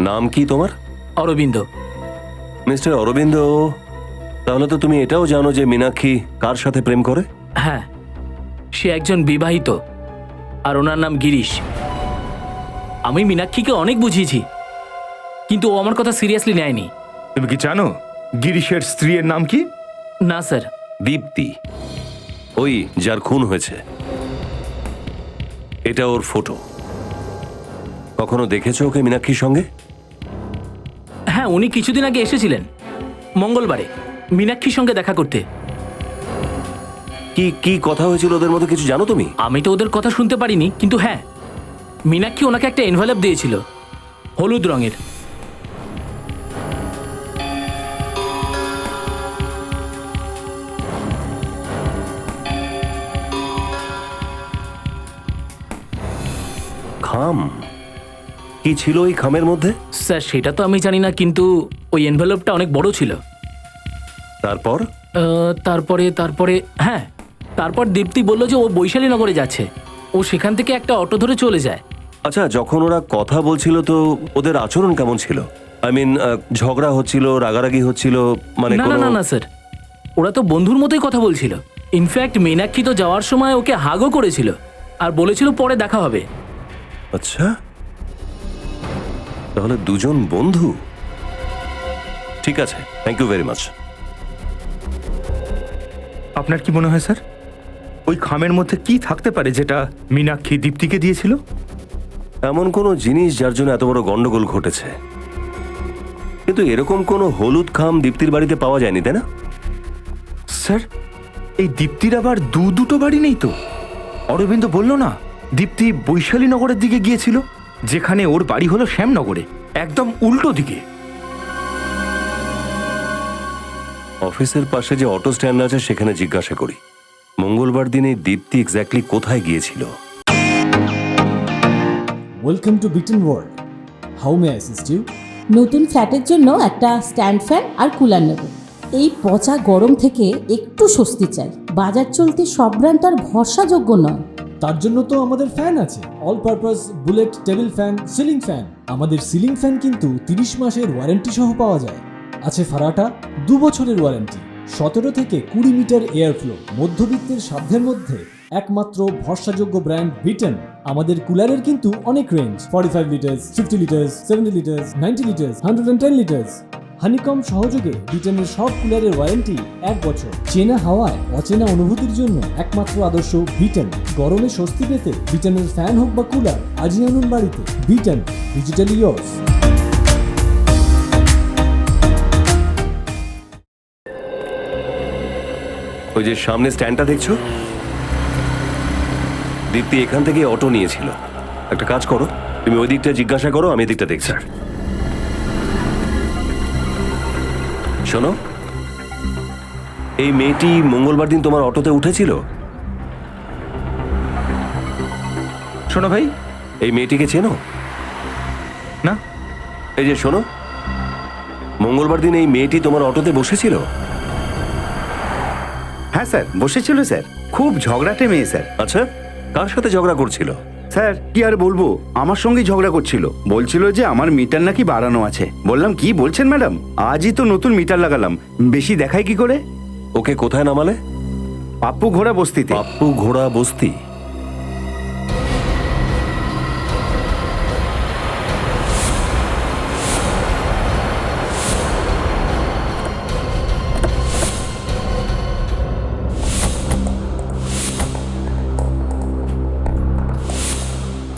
নাম কি তোমার? অরবিন্দ। মিস্টার অরবিন্দ, তাহলে তো তুমি এটাও জানো যে মীনাক্ষী কার সাথে প্রেম করে? হ্যাঁ, সে একজন বিবাহিত, আর ওনার নাম গিরিশ। আমি মীনাক্ষীকে অনেক বুঝিয়েছি, কিন্তু ও আমার কথা সিরিয়াসলি নেয়নি। তুমি কি জানো গিরিশের স্ত্রীর নাম কি? না স্যার। দীপ্তি, ওই যার খুন হয়েছে। এটা ওর ফটো। কখনো দেখেছো ওকে মীনাক্ষীর সঙ্গে? হ্যাঁ, উনি কিছুদিন আগে এসেছিলেন মঙ্গলবারে মীনাক্ষীর সঙ্গে দেখা করতে। কি কি কথা হয়েছিল ওদের মধ্যে কিছু জানো তুমি? আমি তো ওদের কথা শুনতে পারিনি, কিন্তু হ্যাঁ, মীনাক্ষী ওনাকে একটা এনভেলপ দিয়েছিল, হলুদ রঙের। খাম? কি ছিল ওই খামের মধ্যে? স্যার, সেটা তো আমি জানি না, কিন্তু ওই এনভেলপটা অনেক বড় ছিল। তারপর? তারপরে হ্যাঁ, তারপর দীপ্তি বলল যে ও বৈশালীনগরে যাচ্ছে, ও সেখান থেকে একটা অটো ধরে চলে যায়। আচ্ছা, যখন ওরা কথা বলছিল তো ওদের আচরণ কেমন ছিল? আই মিন, ঝগড়া হচ্ছিল, রাগারাগি হচ্ছিল, মানে না না না না স্যার, ওরা তো বন্ধুর মতোই কথা বলছিল। ইনফ্যাক্ট মীনাক্ষী তো যাওয়ার সময় ওকে হাগও করেছিল। আর বলেছিল পরে দেখা হবে। আচ্ছা, তাহলে দুজন বন্ধু। ঠিক আছে, থ্যাংক ইউ ভেরি মাচ। আপনার কি মনে হয় স্যার, ওই খামের মধ্যে কি থাকতে পারে যেটা মীনাক্ষী দীপ্তিকে দিয়েছিল? এমন কোনো জিনিস যার জন্য এত বড় গন্ডগোল ঘটেছে, কিন্তু এরকম কোনো হলুদ খাম দীপ্তির বাড়িতে পাওয়া যায়নি, তাই না? স্যার, এই দীপ্তির আবার দুটো বাড়ি নেই তো? অরবিন্দ বলল না দীপ্তি বৈশালীনগরের দিকে গিয়েছিল, যেখানে ওর বাড়ি হলো শ্যামনগরে, একদম উল্টো দিকে। অফিসের পাশে যে অটো স্ট্যান্ড আছে সেখানে জিজ্ঞাসা করি মঙ্গলবার দিনে দীপ্তি এক্স্যাক্টলি কোথায় গিয়েছিল। Welcome to Bitten world, how may I assist you? নতুন ফ্ল্যাটের জন্য একটা স্ট্যান্ড ফ্যান আর কুলার নেব। এই পচা গরম থেকে একটু স্বস্তি চাই। বাজার চলতে সব ব্র্যান্ড আর ভরসাযোগ্য নয়। তার জন্য তো আমাদের ফ্যান আছে, all purpose bullet table fan, ceiling fan. আমাদের সিলিং ফ্যান কিন্তু 30 মাসের ওয়ারেন্টি সহ পাওয়া যায়। আছে ফারাটা 2 বছরের ওয়ারেন্টি, 17 থেকে 20 মিটার এয়ার ফ্লো, মধ্যবিত্তের সাধ্যের মধ্যে একমাত্র ভরসাযোগ্য ব্র্যান্ড বিটেন। আমাদের কুলারের কিন্তু অনেক range, 45 litres, 50 litres, 70 litres, 90 litres, 110 litres. Honeycomb সহযোগে বিটেনের সব কুলারের ওয়ারেন্টি 1 বছর। চেনা হাওয়ায় অচেনা অনুভূতির জন্য একমাত্র আদর্শ বিটেন। গরমে স্বস্তি পেতে বিটেনের ফ্যান হোক বা কুলার, আজই আনুন বাড়িতে। Beaten, digitally years. ওই যে সামনে স্ট্যান্ডটা দেখছো, দীপ্তি এখান থেকে অটো নিয়েছিল। একটা কাজ করো, তুমি ওই দিকটা জিজ্ঞাসা করো, আমি এদিকটা দেখছি। শোনো, এই মেয়েটি মঙ্গলবার দিন তোমার অটোতে উঠেছিল? শোনো ভাই, এই মেয়েটিকে চেনো? না। এই যে শোনো, মঙ্গলবার দিন এই মেয়েটি তোমার অটোতে বসেছিল? হ্যাঁ স্যার, বসেছিল স্যার। খুব ঝগড়াটে মেয়ে স্যার। আচ্ছা, কার সাথে ঝগড়া করছিল? স্যার কি আর বলবো, আমার সঙ্গেই ঝগড়া করছিল। বলছিল যে আমার মিটার নাকি বাড়ানো আছে। বললাম কি বলছেন ম্যাডাম, আজই তো নতুন মিটার লাগালাম, বেশি দেখায় কি করে? ওকে কোথায় নামালে? পাপ্পু ঘোড়া বস্তিতে। পাপ্পু ঘোড়া বস্তি?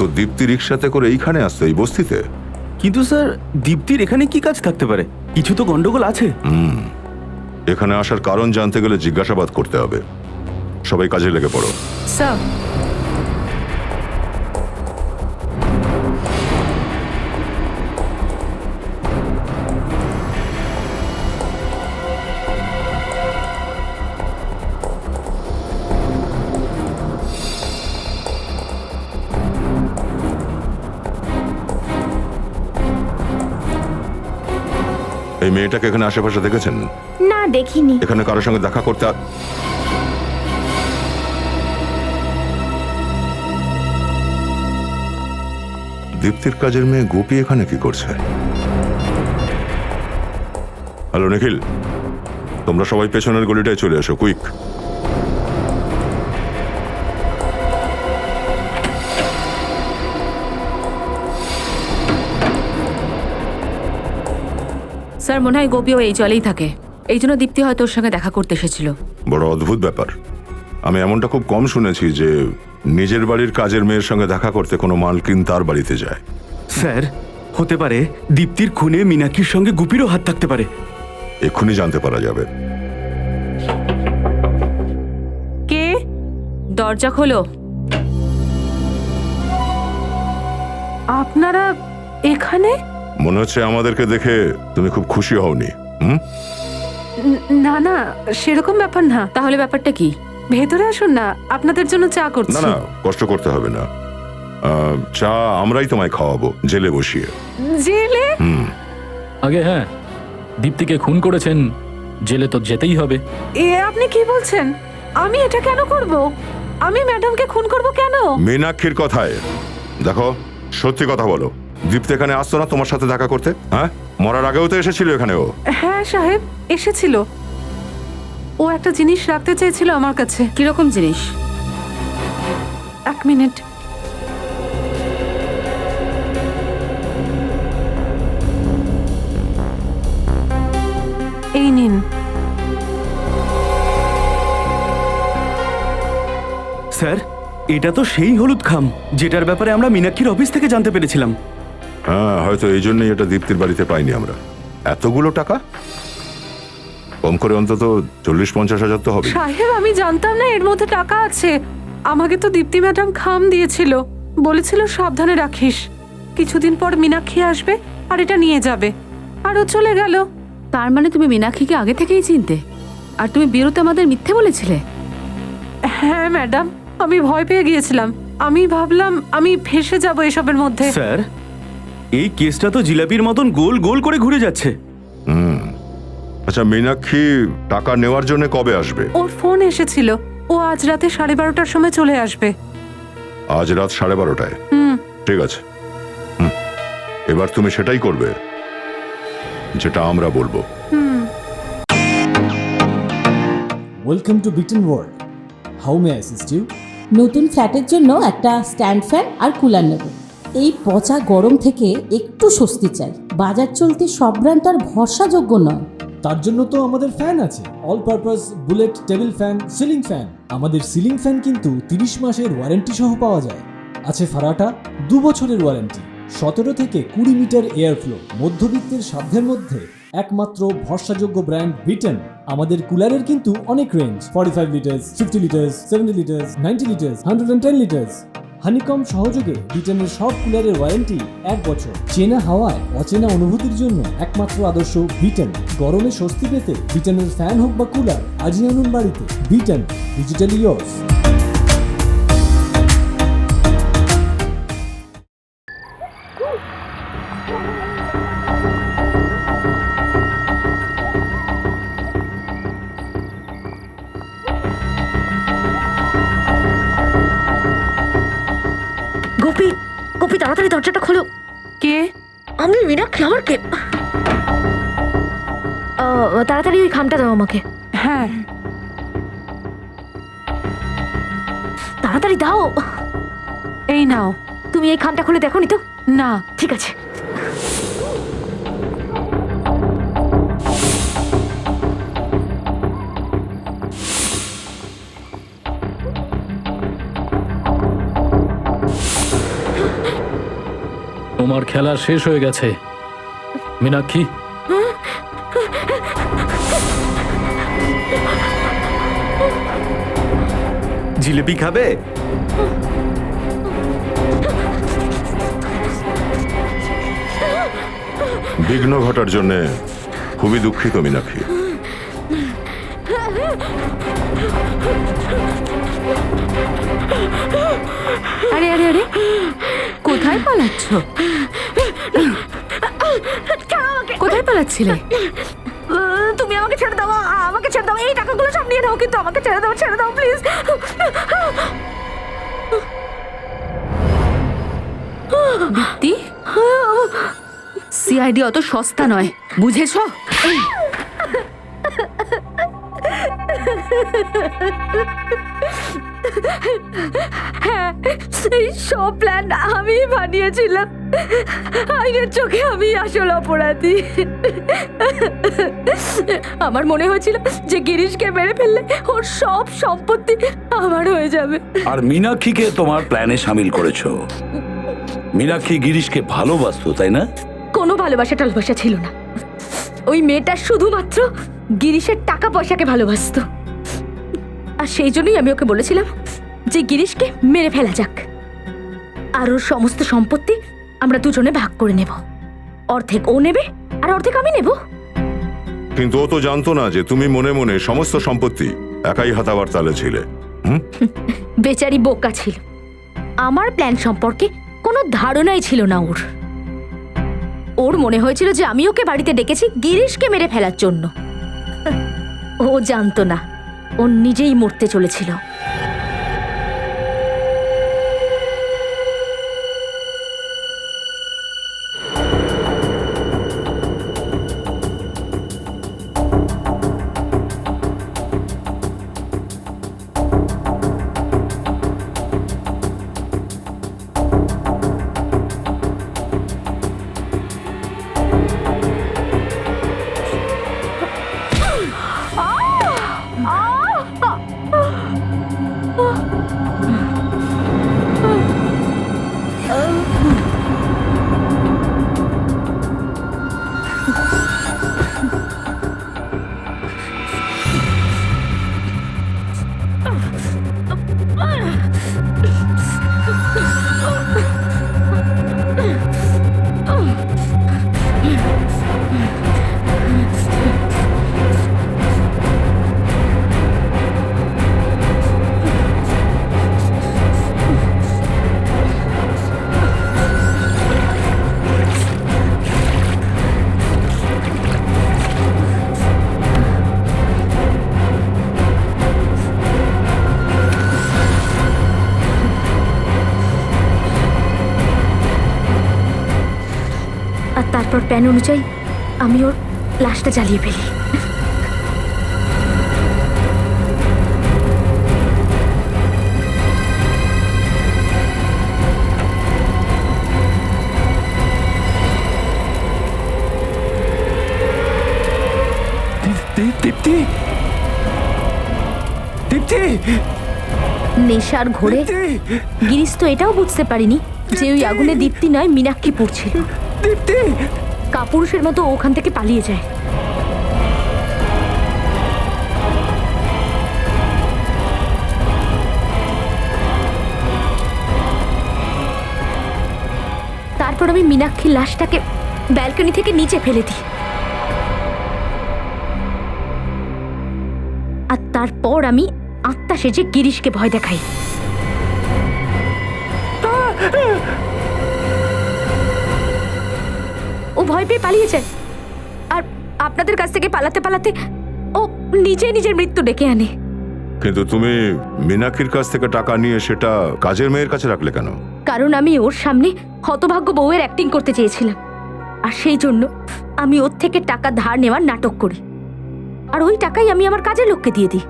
তো দীপ্তি রিক্সাতে করে এইখানে আসতো, এই বস্তিতে? কিন্তু স্যার, দীপ্তির এখানে কি কাজ থাকতে পারে? কিছু তো গন্ডগোল আছে। এখানে আসার কারণ জানতে গেলে জিজ্ঞাসাবাদ করতে হবে। সবাই কাজে লেগে পড়ো। স্যার, এই মেয়েটাকে এখানে আশেপাশে দেখেছেন? না, দেখিনি। এখানে কারোর সঙ্গে দেখা করতে দীপ্তির কাজের মেয়ে গোপী এখানে কি করছে? হ্যালো নিখিল, তোমরা সবাই পেছনের গলিটায় চলে এসো, কুইক। স্যার মনে হয় গোপিও এই জলেই থাকে, এই জন্য দীপ্তি হয়তো ওর সঙ্গে দেখা করতে এসেছিল। বড় অদ্ভুত ব্যাপার। আমি এমনটা খুব কম শুনেছি যে নিজের বাড়ির কাজের মেয়ের সঙ্গে দেখা করতে কোনো মালকিন তার বাড়িতে যায়। স্যার, হতে পারে দীপ্তির খুনে মীনাক্ষীর সঙ্গে গুপিরও হাত থাকতে পারে। এক্ষুনি জানতে পারা যাবে। কে? দরজা খোলো। আপনারা এখানে? মনে হচ্ছে আমাদেরকে দেখে তুমি খুব খুশি হওনি। না না, সেরকম ব্যাপার না। তাহলে ব্যাপারটা কি? ভেতরে আসুন না, আপনাদের জন্য চা না করছি। না, কষ্ট করতে হবে না। চা আমরাই তোমায় খাওয়াবো, জেলে বসিয়ে। জেলে? আগে হ্যাঁ, দীপ্তিকে খুন করেছেন, জেলে তো যেতেই হবে। এ আপনি কি বলছেন? আমি এটা কেন করব? আমি ম্যাডামকে খুন করব কেন? মীনাক্ষীর কথায় দেখো, সত্যি কথা বলো, দীপ্তি এখানে আসতো না তোমার সাথে দেখা করতে? হ্যাঁ, মরার আগেও তো এসেছিল এখানে ও। হ্যাঁ সাহেব, এসেছিল। ও একটা জিনিস রাখতে চেয়েছিল আমার কাছে। কিরকম জিনিস? এক মিনিট। এই নিন। স্যার, এটা তো সেই হলুদ খাম যেটার ব্যাপারে আমরা মীনাক্ষীর অফিস থেকে জানতে পেরেছিলাম। হ্যাঁ, হয়তো এই জন্যই এটা দীপ্তির বাড়িতে পাইনি আমরা। এতগুলো টাকা? কম করে অন্তত 40-50 হাজার তো হবে। সাহেব, আমি জানতাম না এর মধ্যে টাকা আছে। আমাকে তো দীপ্তি ম্যাডাম খাম দিয়েছিল, বলেছিল সাবধানে রাখিস, কিছুদিন পর মীনাক্ষী আসবে আর এটা নিয়ে যাবে। আর ও চলে গেল। তার মানে তুমি মীনাক্ষীকে আগে থেকেই চিনতে, আর তুমি বিরুতে আমাদের মিথ্যে বলেছিলে? হ্যাঁ ম্যাডাম, আমি ভয় পেয়ে গিয়েছিলাম। আমি ভাবলাম আমি ফেসে যাব এসবের মধ্যে। স্যার, এই কেসটা তো জিলাপির মতন গোল গোল করে ঘুরে যাচ্ছে। আচ্ছা, মীনাক্ষী টাকা নেওয়ার জন্য কবে আসবে? ওর ফোন এসেছিল, ও আজ রাতে 12:30টার সময় চলে আসবে। আজ রাত 12:30টায়? ঠিক আছে। এবার তুমি সেটাই করবে যেটা আমরা বলবো। Welcome to Bitten world. How may I assist you? নতুন ফ্ল্যাটের জন্য একটা স্ট্যান্ড ফ্যান আর কুলার নেব। এই পচা গরম থেকে একটু স্বস্তি চাই। বাজার চলতে সব ব্র্যান্ড আর ভরসাযোগ্য নয়। তার জন্য তো আমাদের ফ্যান আছে, all purpose bullet table fan, ceiling fan. আমাদের সিলিং ফ্যান কিন্তু 30 মাসের ওয়ারেন্টি সহ পাওয়া যায়। আছে ফারাটা 2 বছরের ওয়ারেন্টি, 17 থেকে 20 মিটার এয়ার ফ্লো। মধ্যবিত্তের সাধ্যের মধ্যে একমাত্র ভরসাযোগ্য ব্র্যান্ড বিটেন। আমাদের কুলারের কিন্তু অনেক range, 45 litres, 50 litres, 70 litres, 90 litres, 110 litres. Honeycomb সহযোগে বিটেনের সব কুলারের ওয়ারেন্টি 1 বছর। চেনা হাওয়ায় অচেনা অনুভূতির জন্য একমাত্র আদর্শ বিটেন। গরমে স্বস্তি পেতে বিটেনের ফ্যান হোক বা কুলার, আজই আনুন বাড়িতে। Beaten, digitally yours. Gopi, Gopi, তাড়াতাড়ি দরজাটা খোলো। কে? আমি মীনাক্ষী। আমার কে? তাড়াতাড়ি ওই খামটা দাও আমাকে। হ্যাঁ, তাড়াতাড়ি দাও। এই নাও। তুমি এই খামটা খুলে দেখো নি তো? না। ঠিক আছে। তোমার খেলা শেষ হয়ে গেছে মীনাক্ষী। জিলিপি খাবে? বিঘ্ন ঘটার জন্য খুবই দুঃখিত মীনাক্ষী। আরে আরে আরে, কোথায় পালাচ্ছ? কোথায় পালাচ্ছিলে? তুমি আমাকে ছেড়ে দাও, আমাকে ছেড়ে দাও। এই টাকাগুলো সব নিয়ে নাও, কিন্তু আমাকে ছেড়ে দাও, ছেড়ে দাও প্লিজ। দীপ্তি, সিআইডি অত সস্তা নয়, বুঝেছো? হ্যাঁ, এই সব প্ল্যান আমি বানিয়েছিলাম। আইনের চোখে আমি আসল অপরাধী। আমার মনে হয়েছিল যে গিরিশকে মেরে ফেললে ওর সব সম্পত্তি আমার হয়ে যাবে। আর মীনাক্ষীকে তোমার প্ল্যানে সামিল করেছো। মীনাক্ষী গিরিশকে ভালোবাসতো, তাই না? কোনো ভালোবাসা টালবাসা ছিল না। ওই মেয়েটা শুধুমাত্র গিরিশের টাকা পয়সাকে ভালোবাসতো। আর সেই জন্যই আমি ওকে বলেছিলাম যে গিরিশকে মেরে ফেলা যাক, আর ওর সমস্ত সম্পত্তি আমরা দুজনে ভাগ করে নেব। অর্ধেক ও নেবে আর অর্ধেক আমি নেব। কিন্তু ও তো জানতো না যে তুমি মনে মনে সমস্ত সম্পত্তি একাই হাতাবার তালে ছিলে। বেচারি বোকা ছিল। আমার প্ল্যান সম্পর্কে কোনো ধারণাই ছিল না ওর। ওর মনে হয়েছিল যে আমি ওকে বাড়িতে ডেকেছি গিরিশকে মেরে ফেলার জন্য। ও জানতো না ও নিজেই মরতে চলেছিল। আর তারপর প্ল্যান অনুযায়ী আমি ওর লাশটা জ্বালিয়ে ফেলি। দীপ্তি, দীপ্তি, নেশার ঘোরে গিরিশ তো এটাও বুঝতে পারিনি যে ওই আগুনে দীপ্তি নয় মীনাক্ষী পড়ছিল। দীপ্তি, কাপুরুষের মতো ওখান থেকে পালিয়ে যায়। তারপর আমি মীনাক্ষীর লাশটাকে ব্যালকনি থেকে নিচে ফেলে দিই। আর তারপর আমি আত্মা সেজে গিরিশকে ভয় দেখাই। ও ভয় পেয়ে পালিয়ে যায়। আর আপনাদের কাছ থেকে পালাতে পালাতে ও নিজে নিজের মৃত্যু ডেকে আনে। কিন্তু তুমি মীনাক্ষীর কাছ থেকে টাকা নিয়ে সেটা কাজের মেয়ের কাছে রাখলে কেন? কারণ আমি ওর সামনে হতভাগ্য বউয়ের অ্যাক্টিং করতে চেয়েছিলাম, আর সেই জন্য আমি ওর থেকে টাকা ধার নেওয়ার নাটক করি, আর ওই টাকাই আমি আমার কাজের লোককে দিয়ে দিই।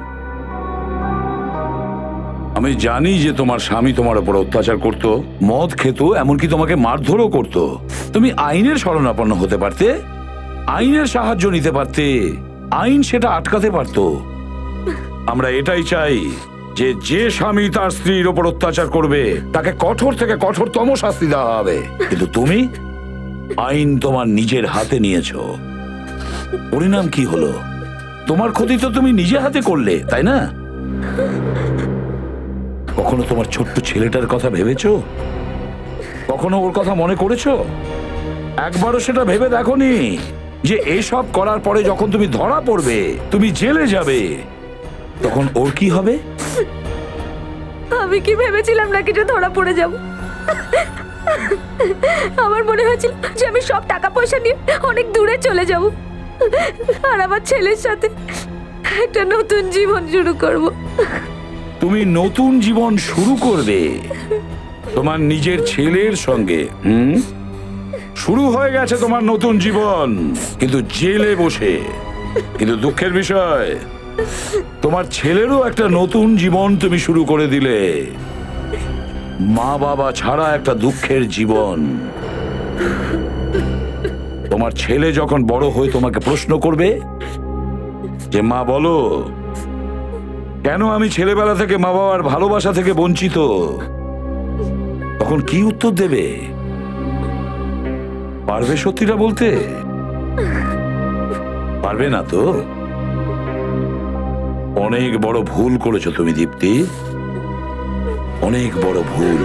আমি জানি যে তোমার স্বামী তোমার উপর অত্যাচার করত, মদ খেত, এমনকি তোমাকে মারধরও করত। তুমি আইনের শরণাপন্ন হতে পারতে, আইনের সাহায্য নিতে পারতে, আইন সেটা আটকাতে পারত। আমরা এটাই চাই যে যে স্বামী তার স্ত্রীর ওপর অত্যাচার করবে তাকে কঠোর থেকে কঠোরতম শাস্তি দেওয়া হবে। কিন্তু তুমি আইন তোমার নিজের হাতে নিয়েছো। পরিণাম কি হলো? তোমার ক্ষতি তো তুমি নিজে হাতে করলে, তাই না? কখনো তোমার ছোট্ট ছেলেটার কথা ভেবেছো? কখনো ওর কথা মনে করেছো? একবারও সেটা ভেবে দেখোনি যে এসব করার পরে যখন তুমি ধরা পড়বে, তুমি জেলে যাবে, তখন ওর কি হবে? আমি কি ভেবেছিলাম না কিছু ধরা পড়ে যাব? আমার মনে হয়েছিল যে আমি সব টাকা পয়সা নিয়ে অনেক দূরে চলে যাব, আর আমার ছেলের সাথে একটা নতুন জীবন শুরু করব। তুমি নতুন জীবন শুরু করবে তোমার নিজের ছেলের সঙ্গে। শুরু হয়ে গেছে তোমার নতুন জীবন, কিন্তু জেলে বসে। কিন্তু দুঃখের বিষয়, তোমার ছেলেরও একটা নতুন জীবন তুমি শুরু করে দিলে, মা বাবা ছাড়া একটা দুঃখের জীবন। তোমার ছেলে যখন বড় হয়ে তোমাকে প্রশ্ন করবে যে মা বলো কেন আমি ছেলেবেলা থেকে মা বাবার ভালোবাসা থেকে বঞ্চিত, তখন কি উত্তর দেবে? পারবে সত্যিটা বলতে? পারবে না তো? অনেক বড় ভুল করেছো তুমি দীপ্তি, অনেক বড় ভুল।